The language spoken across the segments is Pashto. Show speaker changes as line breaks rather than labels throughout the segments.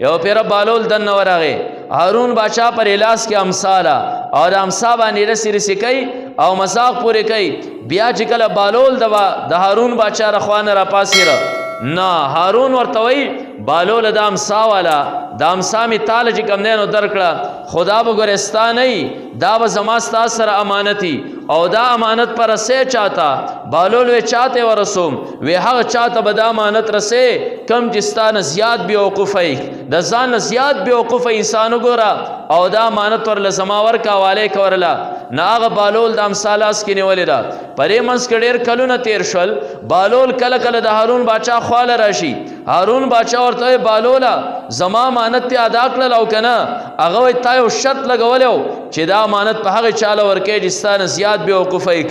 یو پیر بالول دن ورغه هارون باچا پر الاس کې امثالا او د امثا باندې رسی کوي او مذاق پوره کوي بیا چې کله بالول د هارون باچا رخوانه را پاسیره نه هارون ورته وی بالول د امثا والا د امثا می تال چې کم نه نو درکړه خدا به ګورستان نه دا به زما ستا سره امانتي او دا امانت پر رسے چاہتا بالول وی چاہتے ورسوم وی هغه چاہتا به دا امانت رسے کم جستان زیاد بیوقوفی د ځان زیاد بیوقوف انسانو ګورا او دا امانت ور لزماور کا والے کورلا نه هغه بالول د امثالاس کې نیولې دا پرې منس کې ډېر کلونه تیر شول بالول کله کله د هارون باچا خواله راشي هارون باچا ورته بالولا زما امانت ته ادا کړل او کنه هغه وي تاسو شرط لګولیو چې دا امانت په هغه چاله ورکې جستان زیاد بیوقوفی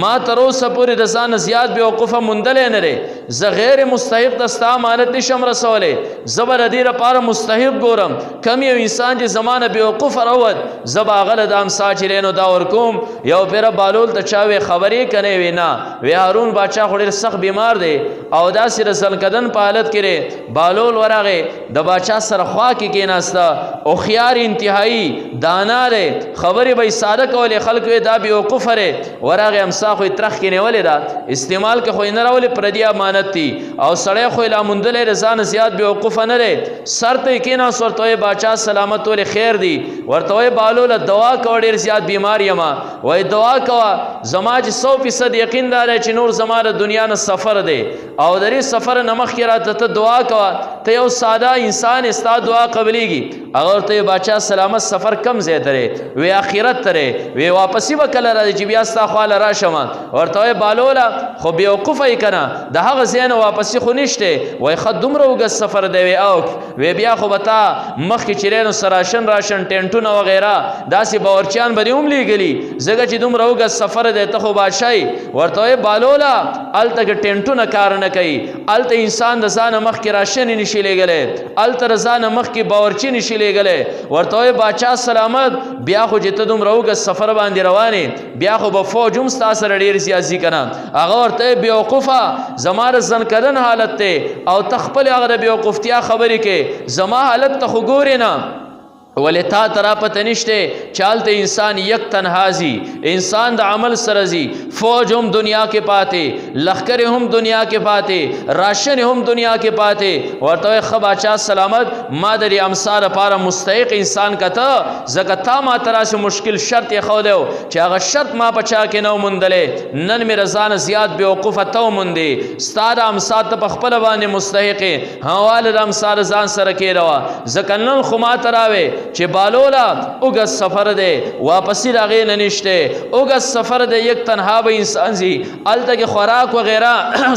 ما تر اوسه پورې د ځان زیاد بیوقوفه مندلې نه لري زه غیر مستحق د ستا امانت نشم رسولې زبر دې لپاره مستحق ګورم کم یو انسان چې زمانه بیوقوف راوت زبا غل د امسا چرینو دا ورکوم یو پیر بالول ته چاوي خبرې کنه وینا وی هارون باچا خو ډېر سخت بیمار دی او دا سره زلکدن په حالت کې بالول ورغه د باچا سره خوا کې کېناستا او خيار انتهایی دانا لري خبرې به ساده کولې خلک وی دا بیوقوف لري ورغه امسا خو ترخ کې نیولې دا استعمال کې خو نه راولې پردي امانت دي او سړی خو لا مندلې رضان زیاد بیوقوف نه لري سر ته کېنا سورته باچا سلامت ولې خیر دی ورته بالول دوا کو ډېر زیاد بیمار یما وای دوا کوا زما چې 100% یقین دار چې نور زما د دنیا نه سفر دی او درې سفر نمخ کې راته ته دعا کوا ته یو ساده انسان استا دعا قبليږي اگر ته باچا سلامت سفر کم زه ترې وی اخرت ترې وی واپسی وکړه راځي چې بیا ستا خواله راشم ورته بالولا خو بیوقوفه کنا د هغه زین واپسی خو نشته وای خد دومره وګ سفر دی او وی بیا خو بتا مخ کې چیرینو سراشن راشن ټینټونه وغیرہ داسې باورچیان به هم لګلی زګه چې دومره وګ سفر دی ته خو بادشاہي ورته بالولا الته کې ټینټونه کار نه کوي الته انسان د ځان مخ کې راشن نشي لګلې الته ځان مخ کې باورچی نشي لګلې ورته باچا سلامت بیا خو چې ته دومره وګ سفر باندې روانه بیا خو به فوج هم ستا سره ډېر سیاسي کنه هغه ورته بیوقوفه زماره زنکدن حالت ته او تخپل هغه بیوقوفتیا خبرې کې زما حالت ته خو ګورې نه ولی تا ترا پته نشته چالتے انسان یک تنہازی انسان دا عمل سرزی فوج هم دنیا کے پاتے لخکر هم دنیا کے پاتے راشن هم دنیا کے پاتے ورطوئے خباچا سلامت مادری امسار پارا مستحق انسان کا تا زکتا ما ترا سے مشکل شرط خودیو چا اگر شرط ما پچا کے نو مندلے نن میں رضان زیاد بیوقوف تو مندے ستارا امسار تا پخپلوان مستحق حوال دا امسار زان سرکی روا زکنن خما تراوے چې بالولا اوګه سفر دی واپسی راغې نه نشته اوګه سفر دی یک تنها به انسان زی الته کې خوراک وغیرہ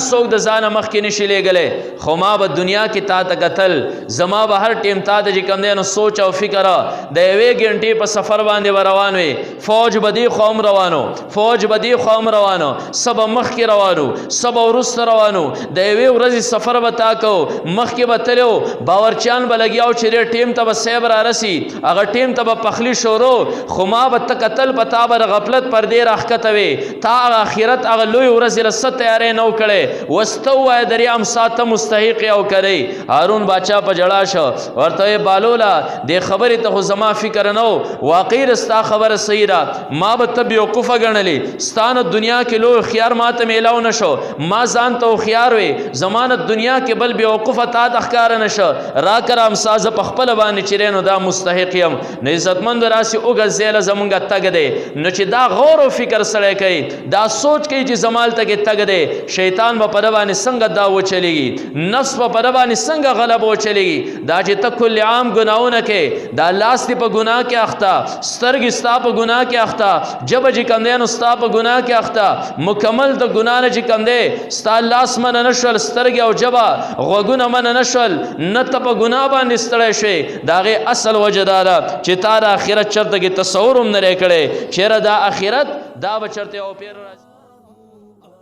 څوک د ځان مخ کې نشي لګلې خو ما به دنیا کې تا ته قتل زما به هر ټیم تا ته چې کوم دی نو سوچ او فکر د یوې غنټې په سفر باندې روان وي فوج بدی قوم روانو فوج بدی قوم روانو سب مخ کې روانو سب ورست روانو د یوې ورځې سفر به تا کو مخ کې به تلو باورچیان به لګیاو چې ټیم ته به سیب را رسی اگر ټیم ته پخلی شورو خو ما به تقتل پتا بر غفلت پر دې راخته وي تا اخرت هغه لوی ورځ له ست تیارې نو کړي وستو وای دریام ساته مستحق او کړي هارون باچا په جړا شو ورته بالولا دې خبرې ته زما فکر نو واقعي رستا خبر صحیح را ما به تب یوقفه غنلې ستانه دنیا کې لوی خيار ماته میلاو نشو ما ځان ته خيار وي زمانه دنیا کې بل بیوقفه تا د ښکار نشو را کرام ساز په خپل باندې چرینو دا مستحق یم نه عزتمند راسي اوګه زیله زمونږه تګ دی نو چې دا غور او فکر سره کوي دا سوچ کوي چې زمال ته کې تګ دی شیطان په پروانه څنګه دا و چلیږي نفس په پروانه څنګه غلب و چلیږي دا چې تکل عام ګناونه کې دا لاس دی په ګناه کې اخته سترګې ستا په ګناه کې اخته جب چې کم دی نو ستا په ګناه کې اخته مکمل د ګناه نه چې کم دی ستا لاس من نشول سترګې او جبا غوګونه من نشول نه ته په ګناه باندې ستړی شوی داغه اصل وجدار چې تا د آخرت چرته کې تصور هم نه کړي چیرې دا آخرت دا به چرته او پیر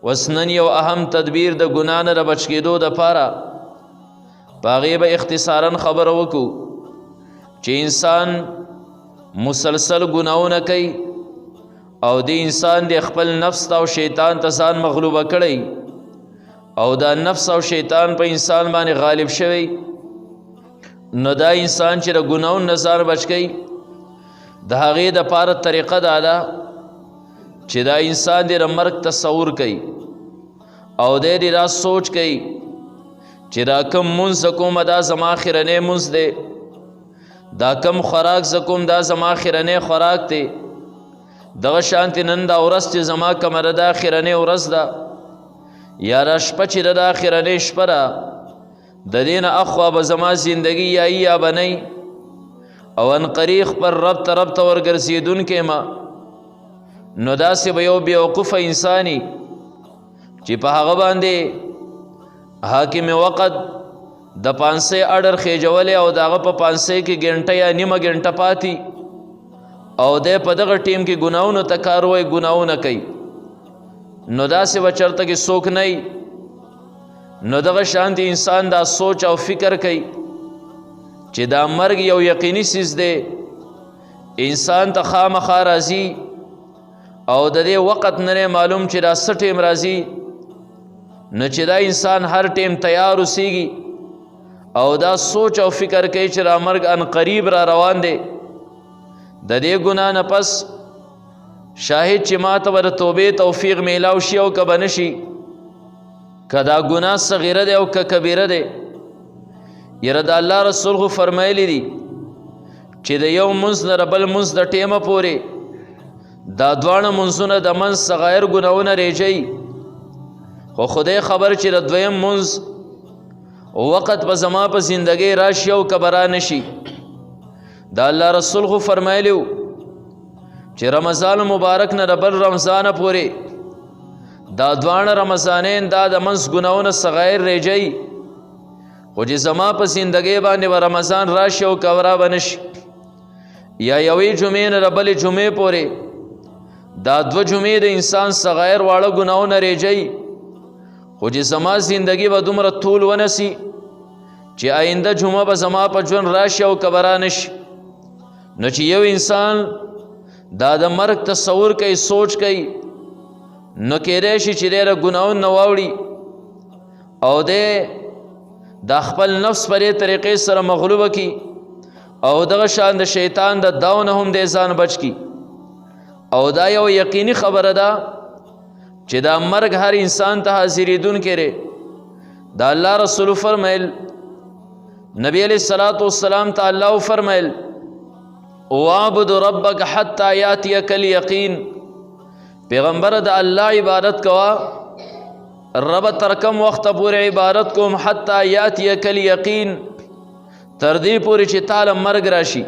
وسنن یو اهم تدبیر د ګنا نه بچ کېدو د پاره باغې به اختصارا خبر وکړو چې انسان مسلسل ګناونه کوي او د انسان د خپل نفس او شیطان ته ځان مغلوبه کړي او دا نفس او شیطان په انسان باندې غالب شوی نو دا انسان چې د ګناهونو نه ځان بچ کوي د هغې دپاره طریقه دا ده چې دا انسان دې د مرګ تصور کوي او دی دې دا سوچ کوي چې دا کم مونځ زه کومه دا زما اخرنی مونځ دی دا کم خوراک زه کوم دا زما اخرنی خوراک دی دغه شانتې نن دا ورځ چې زما کومه ده دا اخرنی ورځ ده یا دا شپه چې ده دا اخرنی شپه ده د دې نه اخوا به زما زندګي یا ای یا به نه او انقریب خپل رب ته ورګرځېدونکی ما نو داسې به یو بیوقوفه انساني چې په هغه باندې حاکم وقت د پانسۍ اډر خېجولی او د هغه په پانسۍ کې ګنټه یا نیمه ګنټه پاتې او دی په دغه ټیم کې ګناهونو ته کار وایي ګناهونه کوي نو داسې به چېرته کې څوک نه وي نو دغه شانتې انسان دا سوچ او فکر کوي چې دا مرګ یو یقیني څیز دی انسان ته خامخا راځي او د دې وخت نه معلوم چې دا څه ټیم راځي نو چې دا انسان هر ټیم تیار اوسیږي او دا سوچ او فکر کوي چې دا مرګ ان قریب را روان دی د دې ګناه نه پس شاهد چې ما ته به د توبې توفیق میلاو شي او که به نه شي که دا ګناه صغیره دی او که کبیره دی یره د الله رسول خو فرمایلی دي چې د یو منځ نه بل منځ د ټیمه پورې دا دواړه منځونه د منځ صغایر ګناهونه ریجوي خو خدای خبر چې د دویم منځ وقت به زما په زندګۍ راشي او که به رانشي دا الله رسول خو فرمایلیو چې رمضان مبارک نه د بل رمضانه پورې دا دواړه رمضانین دا د منځ ګناهونه صغایر ریجوي خو چې زما په زندګۍ باندې به رمضان راشي او که رابه نشي یا یوې جمعې نه د بلې جمعې پورې دا دوه جمعې د انسان صغایر واړه ګناهونه ریجوي خو چې زما زندګي به دومره طول ونسي چې آینده جمعه به زما په ژوند راشي او که به رانشي نو چې یو انسان دا د مرګ تصور کوي سوچ کوي نو کېدای شي چې دی د ګناهونو نه واوړي او دی دا خپل نفس په دې طریقې سره مغلوبه کړي او دغه شان د شیطان د داو نه هم دی ځان بچ کړي او دا یو یقیني خبره ده چې دا مرګ هر انسان ته حاضرېدونکی دی دا الله رسول فرمایل نبی علیہ الصلوۃ والسلام ته الله فرمایل وَاعْبُدْ رَبَّكَ حَتَّى يَأْتِيَكَ الْيَقِينُ پیغمبر د الله عبادت کوا رب تر کم وخت پورې عبادت کوم حتی یاتیک الیقین تر دې پورې چې تعالی مرګ راشي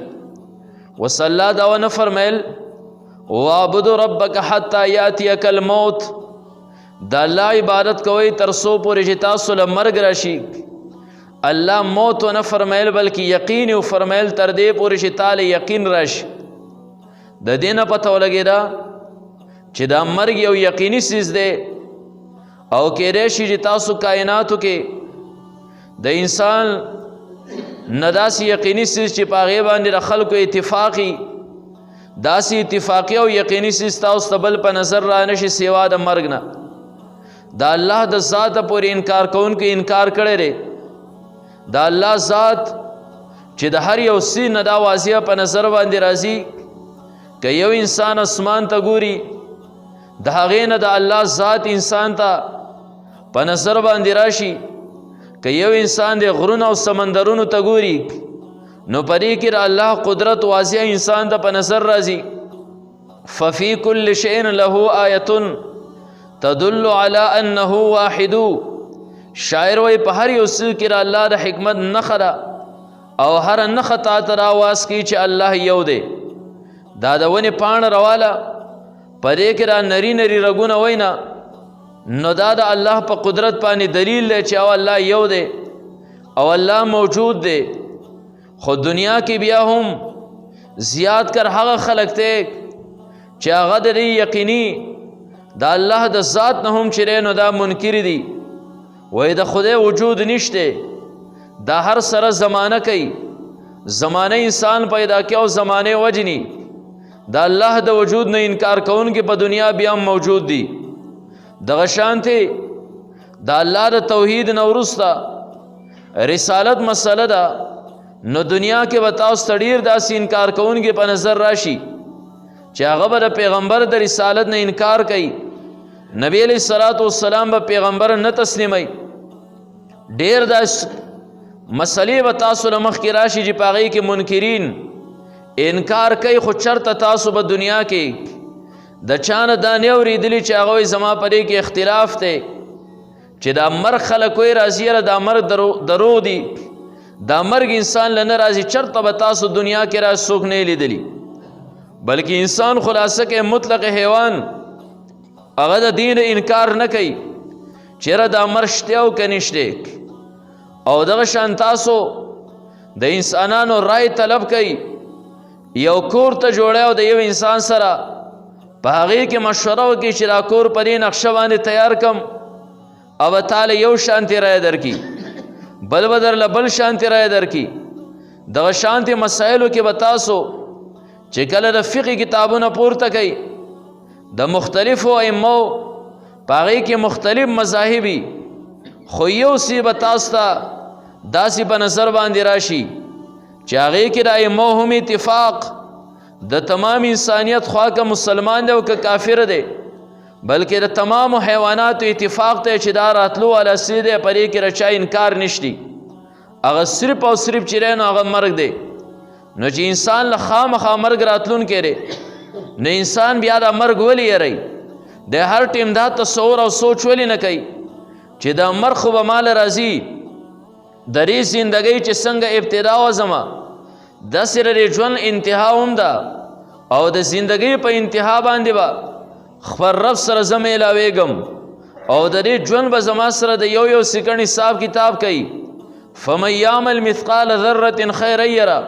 وصلی دا ونه فرمایل وَاعْبُدْ رَبَّكَ حَتَّى يَأْتِيَكَ الْمَوْتُ دا الله عبادت کوي تر څو پورې چې تاسو له مرګ راشي الله موت ونه فرمایل بلکې یقین او فرمایل تر دې پورې چې تعالی یقین راشي د دې نه پته ولګېده چې دا مرګ یو یقیني څیز دی او کېدای شي چې تاسو کائناتو کې د انسان نه داسې یقیني څیز چې په هغې باندې د خلکو اتفاقي داسې اتفاقي او یقیني څیز تاسو ته بل په نظر را نشي سوا د مرګ نه دا الله د ذاته پورې انکار کوونکو انکار کړی دی دا الله ذات چې د هر یو څیز نه دا واضحه په نظر باندې راځي که یو انسان اسمان ته ګوري د هغې نه د الله ذات انسان ته په نظر باندې راشي که یو انسان د غرونو او سمندرونو ته ګوري نو په دې کې د الله قدرت واضح انسان ته په نظر راځي ففي كل شيء له آیة تدل على انه واحد شاعر وی په هر یو څه کې د الله د حکمت نښه ده او هر نښه تا ته راواز کوي چې الله یو دی دا د ونې پاڼه رواله په دې کې را نری نری رګونه وینا نو دا د الله په قدرت باندې دلیل دی چې او الله یو دی او الله موجود دی خو دنیا کې بیا هم زیات کر هغه خلق ته چې هغه د یقیني دا الله د ذات نه هم چې نو دا منکر دي وای د خدای وجود نشته دا هر سره زمانه کوي زمانه انسان پیدا کړي او زمانه وجني دا الله د وجود نه انکار کوونکي په دنیا بیا موجود دي دغه شانته دا الله د توحید نه ورسته رسالت مسله ده نو دنیا کې به تاسو ته ډېر داسې انکار کوونکي په نظر راشي چې هغه به د پیغمبر د رسالت نه انکار کوي. نبی علیہ الصلوۃ والسلام به پیغمبر نه تسلیموي. ډېر داسې مسلې به تاسو له مخکې راشي چې په هغې کې منکرین انکار کوي، خو چرته تاسو به دنیا کې د چا نه دا نه اورېدلي چې هغه وایي زما په دې کې اختلاف دی چې دا مرګ خلک وایي راځي، یاره دا مرګ دروغ دی، دا مرګ انسان له نه راځي. چرته به تاسو دنیا کې راځي څوک نه لیدلی، بلکې انسان خلاصه کې مطلق حیوان هغه د دین انکار نه کوي چیرې دا مرګ شته او که نشته. او دغه شان تاسو د انسانانو رای طلب کوي، یو کور ته جوړی او د یو انسان سره په هغې کې مشوره وکړي چې دا کور په دې نقشه باندې تیار کم، او به تاله یو شانتې رای درکړي، بل به درله بل شانتې رای درکړي. دغه شانتې مسایلو کې به تاسو چې کله د فقه کتابونه پورته کوي د مختلفو ائمو په هغې کې مختلف مذاهبي، خو یو څه به تاسو ته داسې په نظر باندې راشي چې هغې کې د ائمو هم اتفاق د تمام انسانیت خوا که مسلمان دی او که کافر دی، بلکې د تمامو حیواناتو اتفاق دی چې دا راتلو والا څه دی، په دې کې د چا انکار نشتی. هغه صرف او صرف چې دی نو هغه مرګ دی. نو چې انسان له خامخا مرګ راتلونکی دی نو انسان بیا دا مرګ ولې یری د هر ټیم دا تصور او سوچ ولې نه کوي چې دا مرګ خو به ماله راځي، د دې زندګۍ چې څنګه ابتدا وه زما داسې د ژوند انتها هم ده، او د زندګۍ په انتها باندې به خپل رب سره زه میلاویږم، او د دې ژوند به زما سره د یو یو سکند حساب کتاب کوي. فمن یعمل مثقال ذرة خیرا یره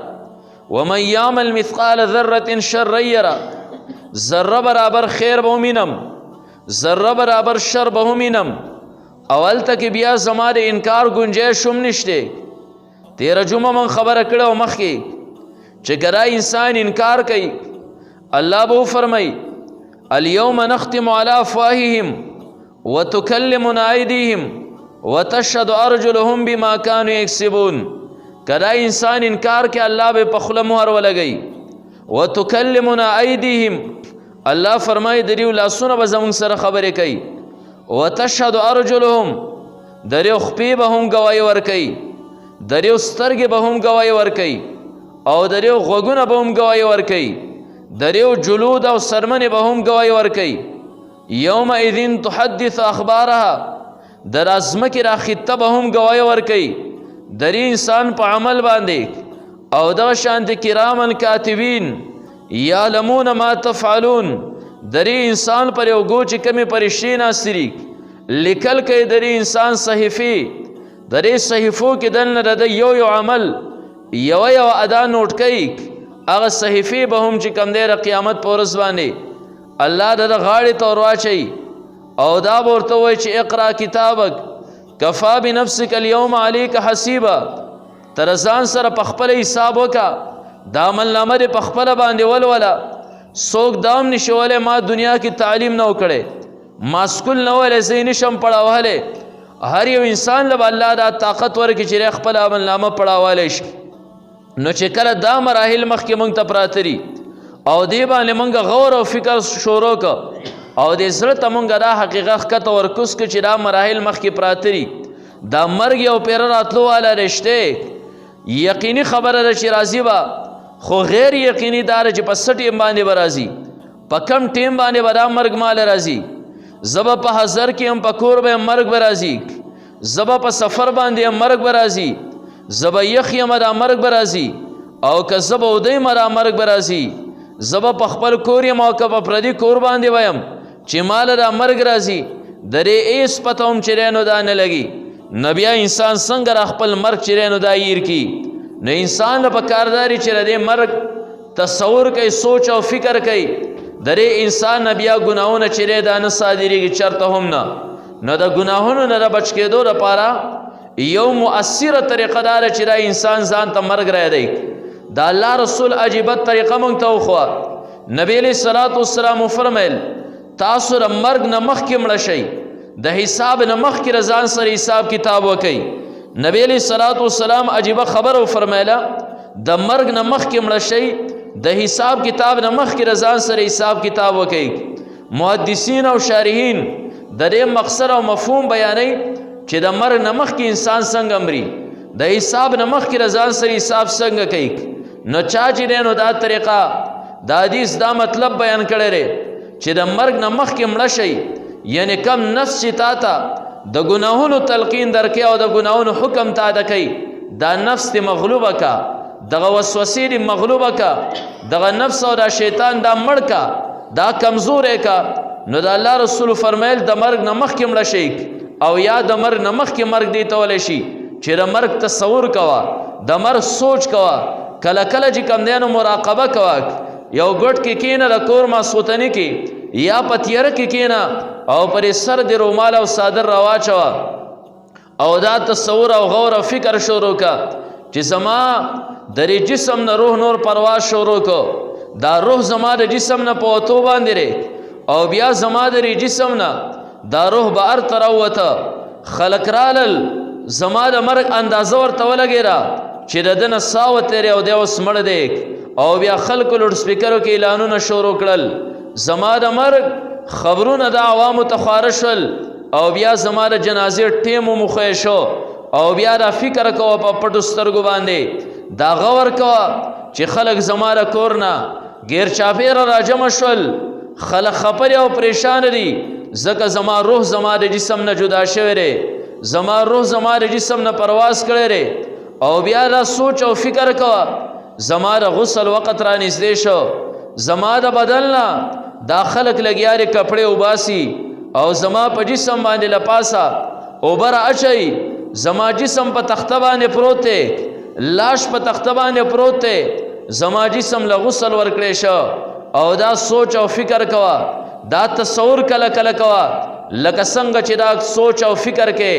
ومن یعمل مثقال ذرة شرا یره. ذره برابر خیر به ومینم، ذره برابر شر به ومینم. او هلته کې بیا زما د انکار گنجایش هم نشته. تیره جمعه من خبره کړې وه مخکې چې که دا انسان انکار کوي الله به وفرمایي اليوم نختم على افواههم وتكلمنا ایدیهم وتشهد ارجلهم بما كانوا یکسبون. که دا انسان انکار کوي الله به په خوله مهر ولګوي. وتكلمنا ایدیهم الله فرمایي د دې لاسونه به زموږ سره خبرې کوي. وتشهد ارجلهم د دې خپې به هم ګواهي ورکوي، د دې سترګې به هم ګواهي ورکوي، او د دې غوږونه به هم ګواهي ورکوي، د دې جلود او سرمنې به هم ګواهي ورکوي. یومئذ تحدث اخبارها د ځمکې را خطه به هم ګواهي ورکوي د دې انسان په عمل باندې. او دغه شانتې کراما کاتبین یعلمون ما تفعلون د دې انسان پر یو ګو چې کومې پرشتې ناستې دي لیکل کوي د دې انسان صحیفې، د دې صحیفو کې دننه د یو یو عمل یو ادا نوٹ کوي. هغه صحیفې به هم چې کوم دی د قیامت په ورځ باندې الله د غاړې ته ور واچوي، او دا به ورته وایي چې اقرا کتابک کفا بنفسک اليوم علیک حسیبا. تر ځان سره په خپله حساب وکړه، دا عملنامه دې په خپله باندې ولوله. څوک دا هم نشي ولی ما دنیا کې تعلیم نه وکړی، ما سکول نه ولی زه یې نشم پړاوهلی. هر یو انسان له به الله دا طاقت ورکړي چې خپله عملنامه پړاولی شي. نو چې کله دا مراحل مخکې موږ ته پراته دي او دې باندې موږ غور او فکر شروع کړو او دې زړه ته موږ دا حقیقت ښکته ورکوز کړو چې دا مراحل مخکې پراته دي، دا مرګ یو پیره راتلو والا رشته یقیني خبره ده چې راځي به، خو غیر یقیني دا ده چې په څه ټیم باندې به راځي، په کم ټیم باندې به دا مرګ ماله راځي. زه به په حضر کې هم په کور به مرګ به راځي، زه به په سفر باندې هم مرګ به راځي، زه به یخ یم دا مرګ به راځي، او که زه به اوده یم دا مرګ به راځي. زه به په خپل کور یم او که په پردي کور باندې ویم چې ماله دا مرګ راځي، د دې هېڅ پته هم چې دی نو دا نه لګي. نو بیا انسان څنګه را خپل مرګ چې دی نو دا هیر کړي. نو انسان له پکار داري چې د دې مرګ تصور کوي، سوچ او فکر کوي. د دې انسان نه بیا ګناهونه چې دی دا نه صادرېږي چېرته هم نه. نو د ګناهونو نه د بچ کېدو لپاره یو مؤثره طریقه دا ده چې دا انسان ځان ته مرګ رایدی. دا الله رسول عجیبت طریقه موږ ته وښوه. نبی علیه الصلاة والسلام وفرمیل تاسو د مرګ نه مخکې مړه شئ، د حساب نه مخکې د ځان سره حساب کتاب وکئ نبی علیہ الصلوۃ والسلام عجیبه خبر فرمایله د مرګ نه مخکې مړه شي د حساب کتاب نه مخکې رضان سره حساب کتاب وکړي. محدثین او شارحین د دې مقصد او مفهوم بیانوي چې د مرګ نه مخکې انسان څنګه مري، د حساب نه مخکې رضان سره حساب څنګه کوي. نو چا چې دی نو دا طریقه د حدیث دا مطلب بیان کړی دی چې د مرګ نه مخکې مړه شي، یعنی کم نفس چې تا ته د ګناهونو تلقین درکې او د ګناهونو حکم تا ده کوي، دا نفس دې مغلوبه کا، دغه وسوسې دې مغلوبه کا، دغه نفس او دا شیطان دا مړ کا، دا کمزورې کا. نو د الله رسول فرمایل د مرګ نه مخکې مړه شي او یا د مرګ نه مخکې مرګ دی ته ولی شي چې د مرګ تصور کوه، د مرګ سوچ کوه، کله کله چې کم دی نو مراقبه کوه. یو ګټ کې کینه د کور ماسوتنې کې یا په تیاره کې کینه او پرې سر دې رومال او صادر راواچوه او دا تصور او غور او فکر شروع که چې زما د جسم نه روح نور پرواز شروع کو، دا روح زما د جسم نه په وتو باندې ری او بیا زما د جسم نه دا روح بهر ته راووته. خلق رالل زما د مرګ اندازه ورته ولګېده چې د ده نه ساه وتېرې او دی اوس مړ دی او بیا خلکو لوډ سپیکرو کې اعلانونه شروع کړل. زما د مرګ خبرونه د عوامو ته خواره شول او بیا زما د جنازې ټیم ومخی شو او بیا دا فکر کوه په پټو سترګو باندې، دا غور کوه چې خلک زما د کور نه غیر چاپیره راجمع شول، خلک خپرې او پریشان دي ځکه زما روح زما د جسم نه جدا شوی دی، زما روح زما د جسم نه پرواز کړی دی. او بیا دا سوچ او فکر کوه زما د غسل وخت را نږدې شو، زما د بدن نه دا خلک لګیا دي کپړې وباسي او زما په جسم باندې له پاسه اوبه را اچوي، زما جسم په تخته باندې پروت دی، لاش په تخته باندې پروت دی، زما جسم له غسل ورکړی شو. او دا سوچ او فکر کوه، دا تصور کله کله کوه لکه څنګه چې دا سوچ او فکر کې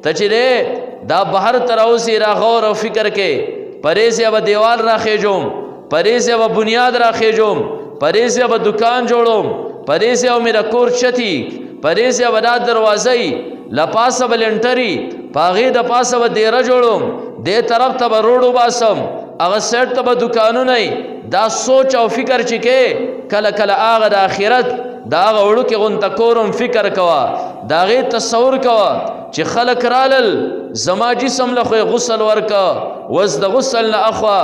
ته چې دی دا بهر ته راوځي را غور او فکر کې پریز یا به دیوال راخېجوم، پریز یا به بنیاد راخېجوم، پریز یا به دکان جوړوم، پریز یا به میرا کور چتی، پریز یا به دا دروازه لپاسه به لنټري پاغې د پاسه به دیره جوړوم، دې طرف ته به روډ وباسم، هغه سیټ ته به دکانونه. دا سوچ او فکر چې کې کله کله هغه د آخرت د هغه وړوکې غونته کورم فکر کوه، د هغې تصور کوه چې خلک رالل زما جسم له خو غسل ورکه، وس د غسل نه اخوا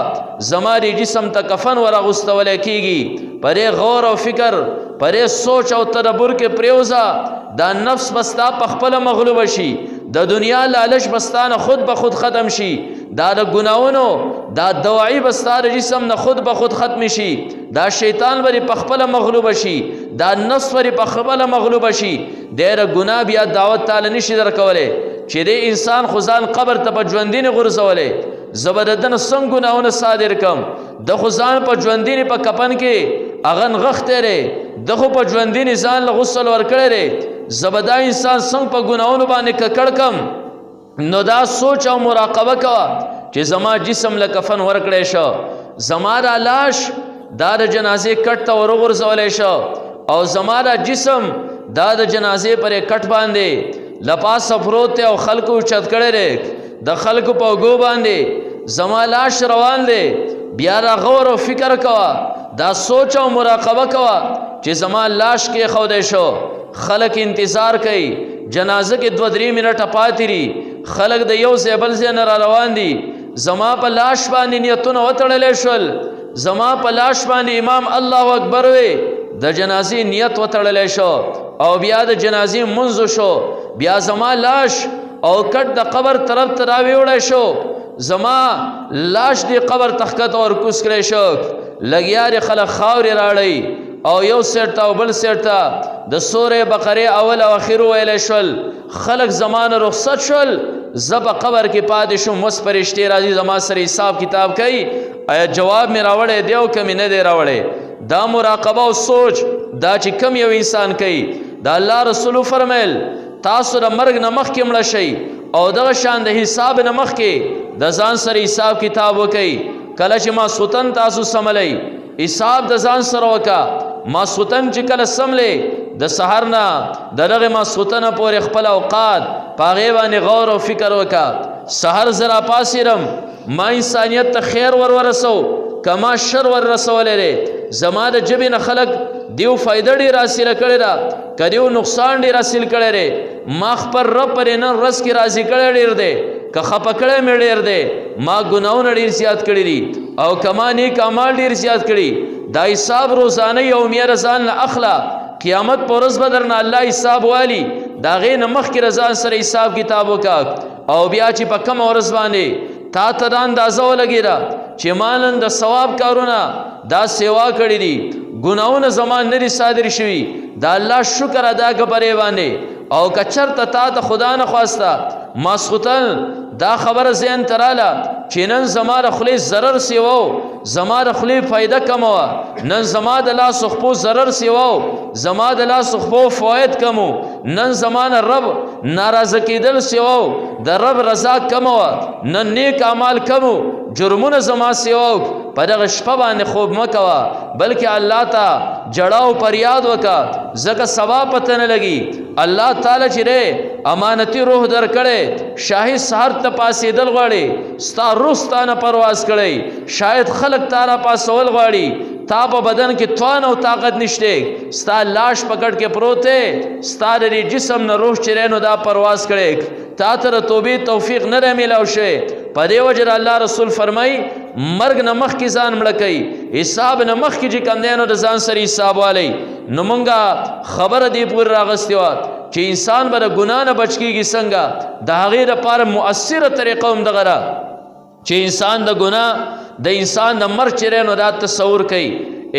زما د جسم ته کفن ورغوستولی کېږي. پرې غور او فکر پرې سوچ او تدبر کې پرېوځه، دا نفس بستا په خپله مغلوبه شي، د دنیا لالچ بستانه خود به خود ختم شي، دا د ګناهونو دا دواعي بستا د جسم نه خود به خود ختم شي، دا شیطان به په خپله مغلوبه شي، دا نفس به په خپله مغلوبه شي. ډېره ګناه بیا دعوت تعالی نشي درکولی چې دې انسان خو ځان قبر ته په ژوندینې غورځولی، زه به د ده نه څنګه ګناهونه صادر کړم، ده خو ځان په ژوندینې په کفن کې هغه نغښتی دی، ده خو په ژوندینې ځان له غسل ورکړی دی، زه به دا انسان څنګه په ګناهونو باندې ککړ کړم. نو دا سوچ او مراقبه کوه چې زما جسم له کفن ورکړی شو، زما دا لاش دا د جنازې کټ ته ورغورځولی شو او زما دا جسم دا د جنازې پرې کټ باندې لپاسه پروت دی او خلکو اوچت کړی دی، د خلکو په اوږو باندې زما لاش روان دی. بیا را غور او فکر کوه، دا سوچ او مراقبه کوه چې زما لاش کېښودی شو، خلک انتظار کوي، جنازه کې 2-3 منټه پاتې دي، خلک د یو ځای بل ځای نه را روان دي، زما په لاش باندې نیتونه وتړلی شول، زما په لاش باندې امام الله اکبر وی، د جنازې نیت وتړلی شو او بیا د جنازې منځ شو، بیا زما لاش او کټ د قبر طرف ته راویوړی شو، زما لاش دی قبر تخکت اور کوس کړی شو، لګیا دی خلک خاورې راړی او یو سیټ ته او بل سیټ ته د سورې بقرې اول او اخر ویلی شول، خلک زمانه رخصت شول، زه په قبر کې پاتې شوم، اوس فرشتې راځي زما سره حساب کتاب کوي، آیا جواب مې راوړی دی او که مې نه دی راوړی. دا مراقبه او سوچ دا چې کم یو انسان کوي، دا الله رسول فرمیل تاسو د مرګ نه مخکې مړه شئ او دغه شان د حساب نه مخکې د ځان سره حساب کتاب وکئ. کله چې ماسخوتن تاسو سملی حساب د ځان سره وکړه، ماسخوتن چې کله سملی د سحر نه د دغې ماسخوتنه پورې خپل اوقات په هغې باندې غور او فکر وکړه، سحر زرا پاسیرم ما انسانیت ته خیر ورسو کما شر ور رسول لري زما د جبې نه خلق دیو فائدہ ډیر حاصل کړي را کدیو نقصان ډیر حاصل کړي ری ما خپل رب پر نن رس کی راضی کړي ډیر دی که خپکړې مې ډیر دی ما ګناونه ډیر زیات کړي دي او کما نیک اعمال ډیر زیات کړي دا حساب روزانه یومیه رضان نه اخلا قیامت پر ورځ بدرنه الله حساب والی دا غي نمخ کی رضا سره حساب کتاب وکا او بیا چې په کم ورځ باندې تا ته دا اندازه ولګیرا چې مانن د ثواب کارونه دا سیوا کړی دي ګناونه زمان نه صادر شوي دا الله شکر ادا کړي باندې او کچر تا ته خدا نه خواسته ماسختن دا خبر ذهن تراله چې نن زما د خلی ضرر سیوو زما د خلی فائدہ کموا نن زما د لاس خپو ضرر سیوو زما د لاس خپو فواید کمو نن زمان رب ناراضه کېدل سیوو د رب رضا کموا نن نیک اعمال کمو جرمونه زما سیوو په دغه شپه باندې خوب مکوا بلکې الله ته جړاو پریاد وکا زکه ثواب پته نه لګي الله تعالی چې امانتی روح در کړي شاهي سحر ته پاسې دل غواړي ستا روستانه پرواز کړي شاید خلق تارا پاسول غواړي تا په بدن کې توان او طاقت نشته ستا لاش پکړ کې پروت ستا د جسم نه روح چرینو دا پرواز کړي تا ته توبې توفیق نه ملاو شي په دې وجه الله رسول فرمای مرګ نه مخ کې ځان مړ کوي حساب نه مخ کې چې کم دینو د ځان سره حساب والی نو مونږه خبره دی پور راغستې وه چې انسان به د ګناه نه بچ کېږي څنګه د هغې دپاره مؤثره طریقه هم دغه ده چې انسان د ګناه د انسان د مرګ چې نو دا تصور کوي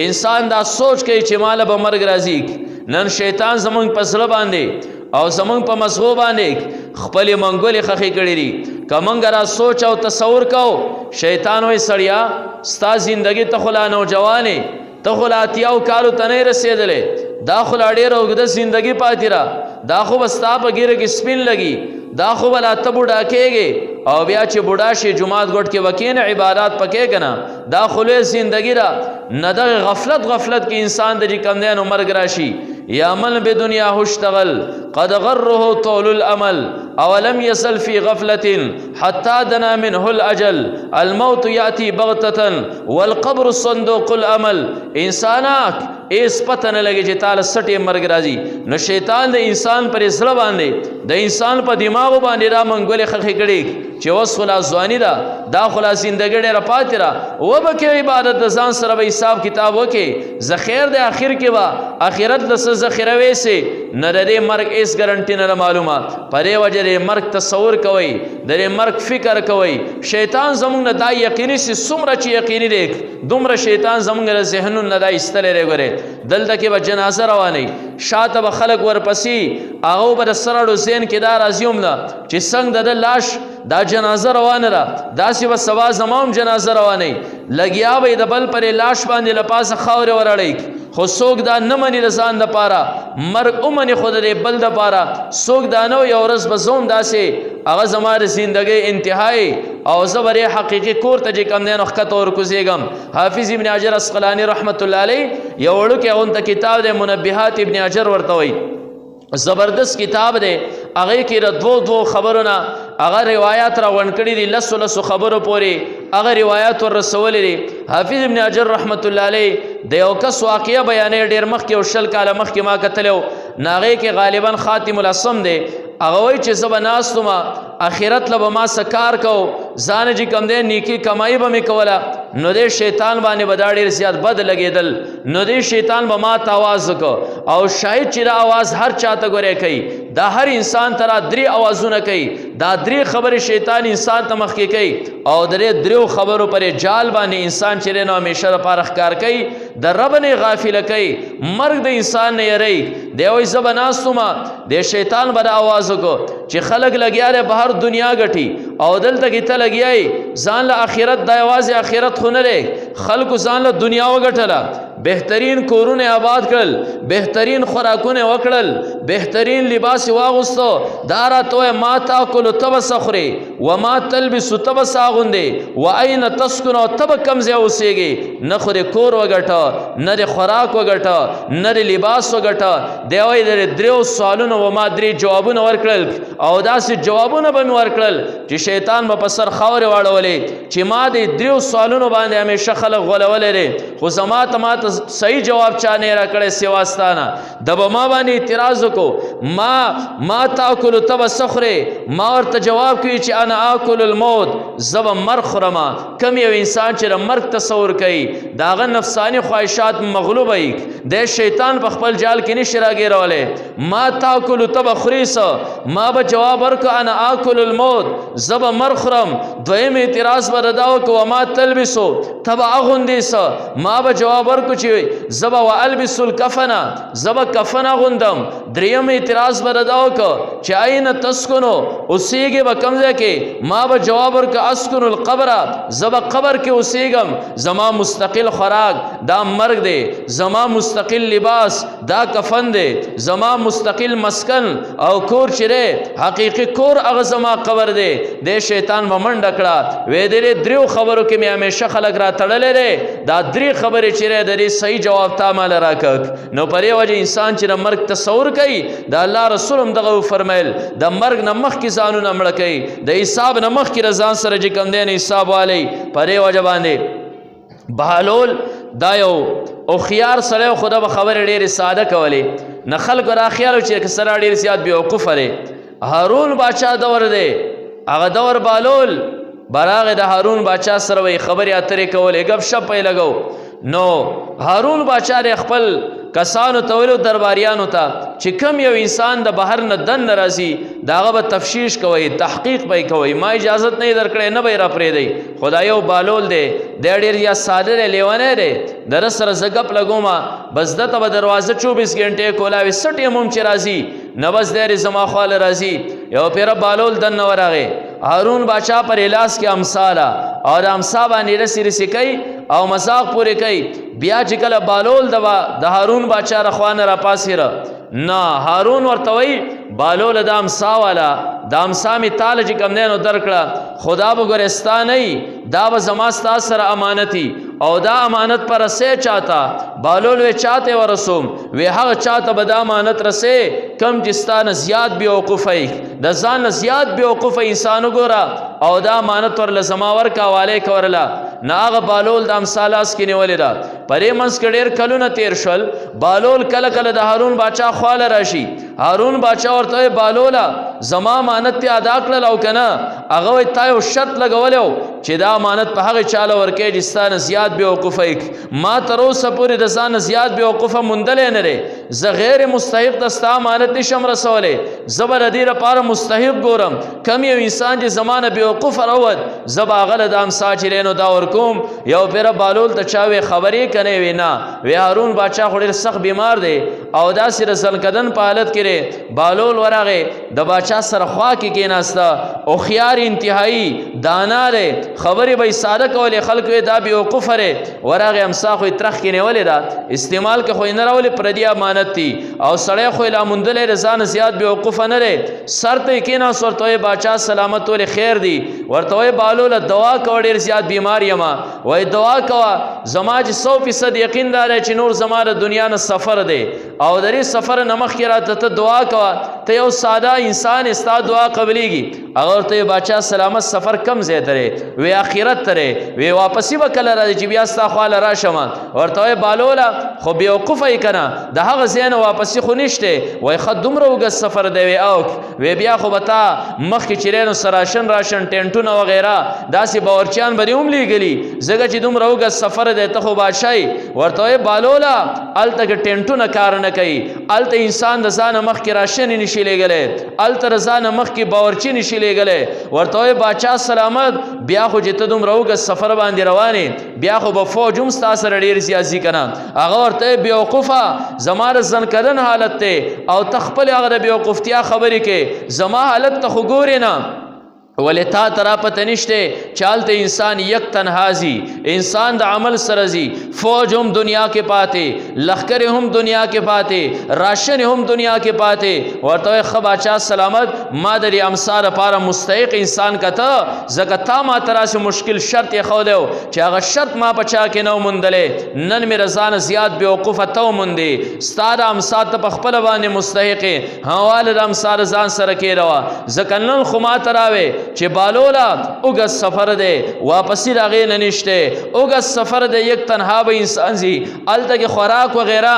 انسان دا سوچ کوي چې ماله به مرګ راځي نن شیطان زمونږ په زړه باندې او زمونږ په مزغو باندې خپلې منګولې خښې کړي دي که موږ را سوچ او تصور کو شیطان وایي سړیا ستا زندګي ته خو لا نوجوانې ته خو لا اتیاو کالو ته نه رسېدلې دا خو لا ډېره اوږده زندګي پاتې را دا خو به ستا په ګیره کې سپین لګي دا خو به لا ته بوډا کېږې او بیا چې بوډا شي جماعت ګوټ کې وکینه عبادات پکې که نه دا خو لوی زندګي را نه دغه غفلت کې انسان د چې کم دی نو مرګ راشي یا من بدنیا اشتغل قد غره طول الامل اولم يصل في غفلة حتى دنا منه الاجل الموت ياتي بغتة والقبر صندوق الامل انساناک اس پته نه لګي چې تعالی سټي مرګ راځي نو شیطان د انسان پر زړه باندې د انسان په دماغ باندې را منګولې خخې کړي چې وس خلا ځواني دا خلا زندګي ډېره پاتې را و به کې عبادت د ځان سره به حساب کتاب وکې ذخیر د اخر کې به اخرت د څه ذخیره ویسې نه د دې مرګ هېڅ ګرنټي نه معلومه په دې وجه د مرګ تصور کوئ د دې مرګ فکر کوئ شیطان زمونږ نه دا یقیني سي څومره چې یقیني دی دومره شیطان زمونږ د ذهنونو نه دا ایستلی دی ګورې دلته کې به جنازه روانوي شاته به خلک ورپسې هغه به د سرړو ذهن کې دا راځي هم نه چې څنګه د لاش دا جنازه روانه ده داسې به سبا زما هم جنازه روانوي لګیا به د بل پرې لاش باندې له پاسه خاورې ورړئ خو څوک دا نه مني د ځان دپاره مرګ ومني خو د دې بل دپاره څوک دا نه یو ورځ به زه هم داسې هغه زما د زندګۍ انتهای او زه به حقیقي کور ته چې کوم دی نو ښکته ورکوزېږم حافظ ابن حجر اسقلاني رحمت الله علیه یو وړوکی غونته کتاب دی منبهات ابن حجر ورته وایي زبردست کتاب دی هغې کې د دوو خبرونه هغه روایات راغونډ کړي دي لسو خبرو پورې هغه روایات ور رسولې دي حافظ ابن حجر رحمت الله علیه د یو کس واقعه بیانې ډېر مخکې او 20 کاله مخکې ما کتلی و هغې کې غالبا خاتم الاصم دی هغه وایي چې زه به ناست ومه اخرت له به ما څه کار کو ځان چې کوم دی نیکي کمایي به مې کوله نو دې شیطان باندې به دا ډېر زیات بد لګېدل نو دې شیطان به ما ته آواز وکړو او شاید چې دا آواز هر چا ته ګورې کوي دا هر انسان ته را 3 اوازونه کوي دا 3 خبرې شیطان انسان ته مخکې کوي او د دې 3 خبرو پرې جال باندې انسان چې نو همیشه لپاره ښکار کوي د رب نه غافله کوي مرګ د انسان نه یری دی وایي زه به ناست ومه د شیطان به دا آواز وکړو چې خلک لګیا دی بهر دنیا ګټي او دلته کې ته لګیا یې ځان له آخرت دا یوازې آخرت خو نه دی خلکو ځان له دنیا وګټله بهترین کورونه آباد کړل، بهترین خوراکونه وکړل، بهترین لباس واغوستو. دا راته ما تاکل تب سخري و ما تلبس تب ساغوندې و اين تسكن او تب کم ځای اوسېږي. نه خو د کور وګټه، نه د خوراک وګټه، نه د لباس وګټه. دی وایي د دریو سوالونو و ما درې جوابونه ورکړل او داسې جوابونه به مې ورکړل چې شیطان به په سر خاورې واړولې چې ما د دریو سوالونو باندې همیشه خلک غولولی دی، خو زما ته صحیح جواب چا نه راکړی سوا ستا نه. د به ما باندې اعتراض وکړو، ما تاکلو ته به څه خورې؟ ما ورته جواب کوي چې انا آکل الموت، زه به مرګ خورمه. کم یو انسان چې د مرګ تصور کوي د هغه نفساني خواهشات مغلوبه وي، د شیطان په خپل جال کې نشي راګیرولی. ما تاکلو ته به خورې څه؟ ما به جواب ورکړو انا آکل الموت، زه به مرګ خورم. دویم اعتراض به دا وکړو ما تلبسو، ته به اغوندې څه؟ ما به جواب ورکړو چې زه به والبس الکفنه، زه به کفن اغوندم. دریم اعتراض به دا وکړو چې اين تسکنو، اوسېږې به کوم ځای کې؟ ما به جواب ورکړو اسکن القبره، زه به قبر کې اوسېږم. زما مستقل خوراک دا مرګ دی، زما مستقل لباس دا کفن دی، زما مستقل مسکن او کور چې دی حقیقي کور هغه زما قبر دی. د شیطان به منډه کړه، وې دې دریو خبرو کې مې همیشه خلک را تړلی دی، دا درې خبرې چې دی د دې صحیح جواب تا ماله راکړ. نو په دې وجه انسان چې د مرګ تصور کوي، د الله رسول هم دغه وفرمیل د مرګ نه مخکې ځانونه مړه کوي، د حساب نه مخکې د ځان سره چې کوم دی نه حساب والی. په دې وجه باندې بهلول دا یو هوښیار سړی خو ده به خبرې ډېرې ساده کولې، نه خلکو را خیال و چې سره ډېر زیات بېوقوفه دی. هارون باچا دور دی، هغه دور بهلول براغې د هارون باچا سره وایي خبرې اترې کولې، ګپ شپ یې لګو. نو هارون باچا د خپل کسانو ته ویلو درباریانو ته چې کم یو انسان د بهر نه دننه راځي د هغه به تفتیش کوئ، تحقیق به یې کوئ، ما اجازت نه یې درکړی نه به یې راپرېږدئ. خو دا یو بهلول دی، دی ډېر یا ساده دی، لیونی دی، د ده سره زه ګپ لګومه بس ده ته به دروازه 24 ګنټې کولاوي، څه ټیم هم چې راځي نه بس دی زما خواله راځي. یو پیره بهلول دننه ورغی، هارون باچا پر الاس کې امثاله او د امثا باندې رسی رسی کوي او مذاق پورې کوي. بیا چې کله بهلول د هارون باچا رخوانه را پاسېره، نه هارون ورته وایي بهلول د امثا والا د امثا مې تاله چې کوم دی نو درکړه، خدا به ګورې ستا نه وي، دا به زما ستا سره امانتي او دا امانت پر رسې چاته. بهلول وی چاته ورسوم؟ وی هغه چاته به دا امانت رسې کم چې ستا نه زیات بېوقوفه وي، د ځان نه زیات بېوقوفه انسان وګوره او دا امانت ورله زما ورکه حوالې که ورله. نه هغه بهلول د امثا لاس کې نیولې ده. په دې منځ کې ډېر کلونه تېر شول. بهلول کله کله د هارون باچا خواله راشي، هارون باچا ورته وایي بهلوله زما امانت دې ادا کړل او که نه؟ هغه وایي تا یو شرط لګولی و چې دا امانت په هغې چاله ورکوې چې ستا نه زیات بېوقوفه یې. ما تر اوسه پورې د ځان نه زیات بېوقوفه موندلی نه دی، زه غیر مستحق د ستا امانت نشم رسولی، زه به د دې لپاره مستحق ګورم. کم یو انسان چې زما نه بېوقوفه راووت زه به هغه له د امثا چې دی نو دا ورکوم. یو پیره بهلول ته چا وی خبرې که نه وی؟ نه. وی هارون باچا خو ډېر سخت بیمار دی او داسې د زلکدن په حالت کې دی. بهلول ورغی د باچا سره خوا کې کېناسته، هوښیار انتهایي دانا دی، خبرې به یې ساده کولې، خلکو یې دا بېوقوفه دی. ورغی امثا خو یې ترخ کې نیولې ده، استعمال کې خو یې نه راولې، پردي امانت دي او سړی خو یې لا موندلی د ځانه زیات بېوقوفه نه دی. سر ته یې کېناست، ورته وایي باچا سلامت ولې خیر دی؟ ورته وایي بهلوله دوا کوه، ډېر زیات بیمار یمه. وایي دوا کوه، زما چې 100% یقین دا دی چې نور زما د دنیا نه سفر دی او د دې سفر نه مخکې راته ته دعا کوه، ته یو ساده انسان ستا دعا قبلیږي. هغه ورته وایي باچا سلامت سفر کم ځای ته دی؟ وی آخرت ته دی. وی واپسې به کله راځي چې بیا ستا خواله راشم؟ ورته وایي بهلوله خو بېوقوفه یې که نه، د هغه ځای نه واپسې خو نشته. وایي ښه دومره اوږد سفر دی؟ وی اوک. وی بیا خو به تا مخکې چې دی نو راشن ټینټونه وغیره داسې باورچیان به دې هم لیږلي، ځکه چې دومره اوږد سفر دی، ته خو بادشاه یې. ورته وایي بهلوله هلته که ټینټونه کار نه کوي، هلته انسان د ځانه مخکې راشن یې نشي لیږلی، هلته د ځانه مخکې باورچي نشي لیږلی. ورته وایي باچا سلامت بیا خو چې ته دومره اوږد سفر باندې روانې، بیا خو به فوج هم ستا سره ډېر زیات ځي که نه؟ هغه ورته وایي بېوقوفه زما د زنکدن حالت دی او ته خپلې هغه د بېوقوفتیا خبرې کې، زما حالت ته خو ګورې نه. ولی تا ترا پته نشته چالته انسان یک تنها زی، انسان د عمل سره زی، فوج هم دنیا کې پاته، لخکر هم دنیا کې پاته، راشن هم دنیا کې پاته، ورته ښه باچا سلامت ما د دې امسا لپاره مستحق انسان کته، ځکه تا ما ته راسې مشکل شرط یې ښودی و چې هغه شرط ما په چا کې نه و موندلی، نن مې رضانه زیات بېوقوفه ته وموندې، ستا د امسا ته په خپله باندې مستحق یې، هواله د امسا د ځان سره کېروه، ځکه نن خو ما ته راوې چې بالولا اوږد سفر دی واپسی د هغې نه نشته، اوږد سفر دی یک تنها به انسان ځي، هلته کې خوراک وغیره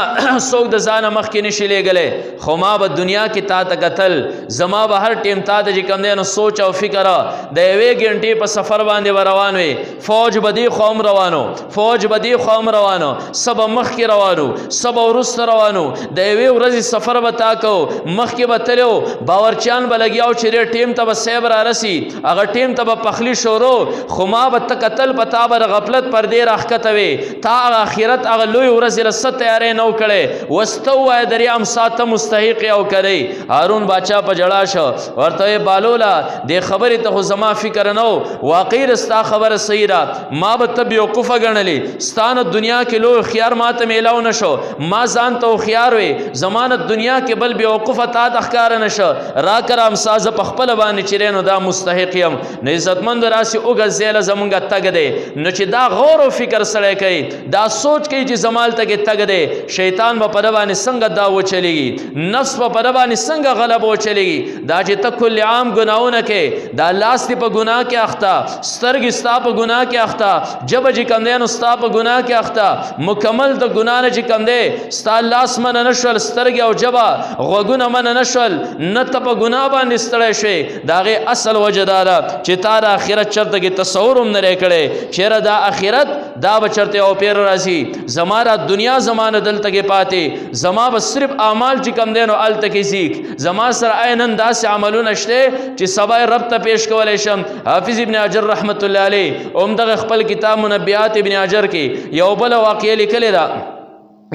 څوک د ځانه مخکې نشي لیږلی، خو ما به دنیا کې تا ته کتل، زما به هر ټیم تا ته چې کوم دی نو سوچ او فکر د یوې ګنټې په سفر باندې به روان وي، فوج به دې خوا هم روانو، فوج به دې خوا هم روانو، څه به مخکې روانو، څه به وروسته روانو، د یوې ورځې سفر به تا کوو، مخکې به تلو، باورچیان به لګیا و چې دې ټیم ته به صیب را رسي، هغه ټیم ته به پخلی شروع، خو ما به ته کتل په تا به د غفلت پردې راښکته وې، تا هغه آخرت هغه لوی ورځې له څه تیاری نه و کړی، اوس ته ووایه درې امسا ته مستحق یې او که دی. هارون باچا په ژړا شو، ورته یې بالوله دې خبرې ته خو زما فکر نه و، واقعي د ستا خبره صحیح ده، ما به ته بېوقوفه ګڼلې، ستا نه دنیا کې لوی هوښیار ما ته میلاو نه شو، ما ځان ته هوښیار وې، زما نه دنیا کې بل بېوقوفه تا ته ښکاره نه شه، راکړه امسا زه په خپله باندې چې دی نو دا مستحق یم. نو عزتمند راسي اوږد ځای له زمونږ تګ دی، نو چې دا غور و فکر سړی کوي، دا سوچ کوي چې زما هلته کې تګ دی، شیطان به په ده باندې څنګه دا وچلېږي، نفس به په ده باندې څنګه غلبه وچلېږي، دا چې ته کل عام ګناهونه کوې، دا لاس دې په ګناه کې اخته، سترګې ستا په ګناه کې اخته، ژبه چې کوم دی نو ستا په ګناه کې اخته، مکمل د ګناه نه چې کوم دی ستا لاس منع نه شول، سترګې او ژبه غوږونه منع نه شول، نه ته په ګناه باندې ستړی شوې، د هغې اصل وجه دا ده چې تا د آخرت چرته کې تصور هم نه دی کړی، چېرې دا آخرت دا به چرته یو پیر راځي، زما دا دنیا زما نه دلته کې پاتې، زما به صرف اعمال چې کوم دی نو هلته کې ځي، زما سره عیناً داسې عملونه شته چې سبا یې رب ته پیش کولی شم. حافظ ابن حجر رحمت الله علیه همدغه خپل کتاب منبیات ابن حجر کې یو بله واقعه لیکلې ده،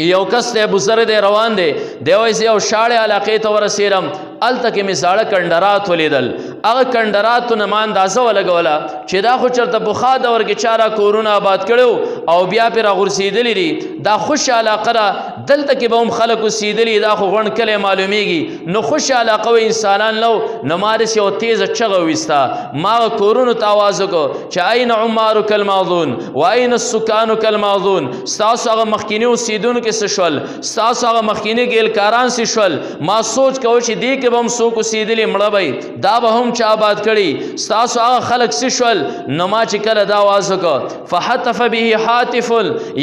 یو کس دی ابوذر دی روان دی، دی وایي زه یو شاړې علاقې ته ورسېدم، هلته کې مې زاړه کنډرات ولیدل، هغه کنډراتو نه ما اندازه ولګوله چې دا خو چېرته پخوا دور کې چا را کورونه آباد کړي او بیا پرې راغورځېدلي دي، دا خوش علاقه ده، دلته کې به هم خلک اوسېدلي، دا خو غونډ کلی معلومیږي، نو خوش علاقه و انسانان لو، نو ما داسې یو تیزه چغه وویسته، ما هغه کورونو ته آواز وکړو چې این عمارک المعظون و این السکانک المعظون، ستاسو هغه مخکیني اوسېدونکي څه شول، ستاسو هغه مخکیني ګیلکاران څه شول، ما سوچ کوو چې دې کې به هم څوک اوسېدلي مړه به دا به هم چا آباد کړي، ستاسو هغه خلک څه شول، نو ما چې کله دا آواز وکړو فحتف به حاتف،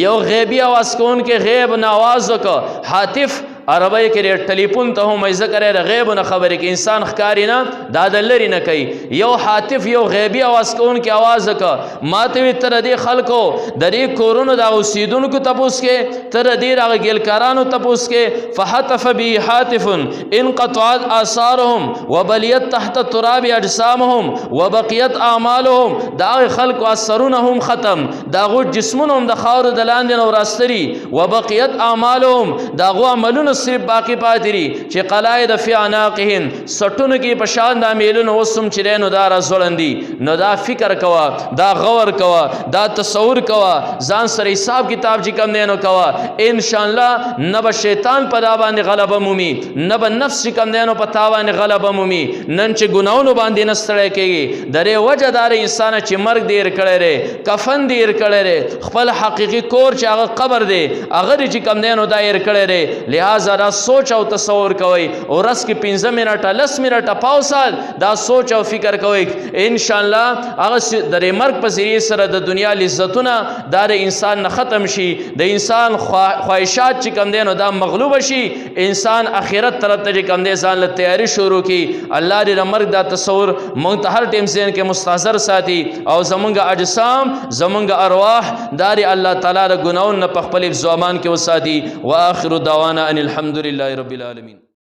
یو غیبي آواز کوونکی غیب نه آواز وکړو، حاتف عربی کې ټلیفون ته هم ذکر د غیب نه خبرې کې انسان ښکاري نه، دا د لرې نه کوي، یو حاتف یو غیبي آواز کوونکی آواز وکړه، ما ته وایي ته د دې خلکو د دې کورونو د اوسېدونکو تپوس کې، ته د دې هغه ګیلکارانو تپوس کې، فحتف به حاتف انقطعت آثارهم وبلیت تحت التراب اجسامهم وبقیت اعمالهم، د هغې خلکو اثرونه هم ختم، د هغو جسمونه هم د خاورو د لاندې نه وراستري، وبقیت اعمالهم، د هغو عملونه صرف باقی پاتې دي چې قلائد فی عناقهم، سټونو کې په شان د امیلونو اوس هم چې دی نو دا راځوړندي، نو دا فکر کوه، دا غور کوه، دا تصور کوه، ځان سره حساب کتاب چې کوم دی نو کوه، انشاءالله نه به شیطان په دا باندې غلبه مومي، نه به نفس چې کوم دی نو په تا باندې غلبه مومي، نن چې ګناهونو باندې نه ستړی کېږي، د دې وجه دا دی انسانه چې مرګ دې هېر کړی دی، کفن دې هېر کړی دی، خپل حقیقي کور چې هغه قبر دی هغه دې چې کوم دی نو دا هېر کړی دی، لہذا دا سوچ او تصور کوئ، ورځ کې 15 منټه 10 منټه پاو سال دا سوچ او فکر کوئ، انشاءالله هغه د دې مرګ په ذریعې سره د دنیا لذتونه دا د انسان نه ختم شي، د انسان خواهشات چې کوم دی نو دا مغلوبه شي، انسان آخرت طرف ته چې کوم دی ځان له تیاري شروع کړي. الله دې د مرګ دا تصور موږ ته هر ټیم ذهن کې مستحضر ساتي او زمونږ اجسام زمونږ ارواح دا دې الله تعالی د ګناهونو نه په خپل زبان کې وساتي. واخر دعوانا ان الحمد لله رب العالمين.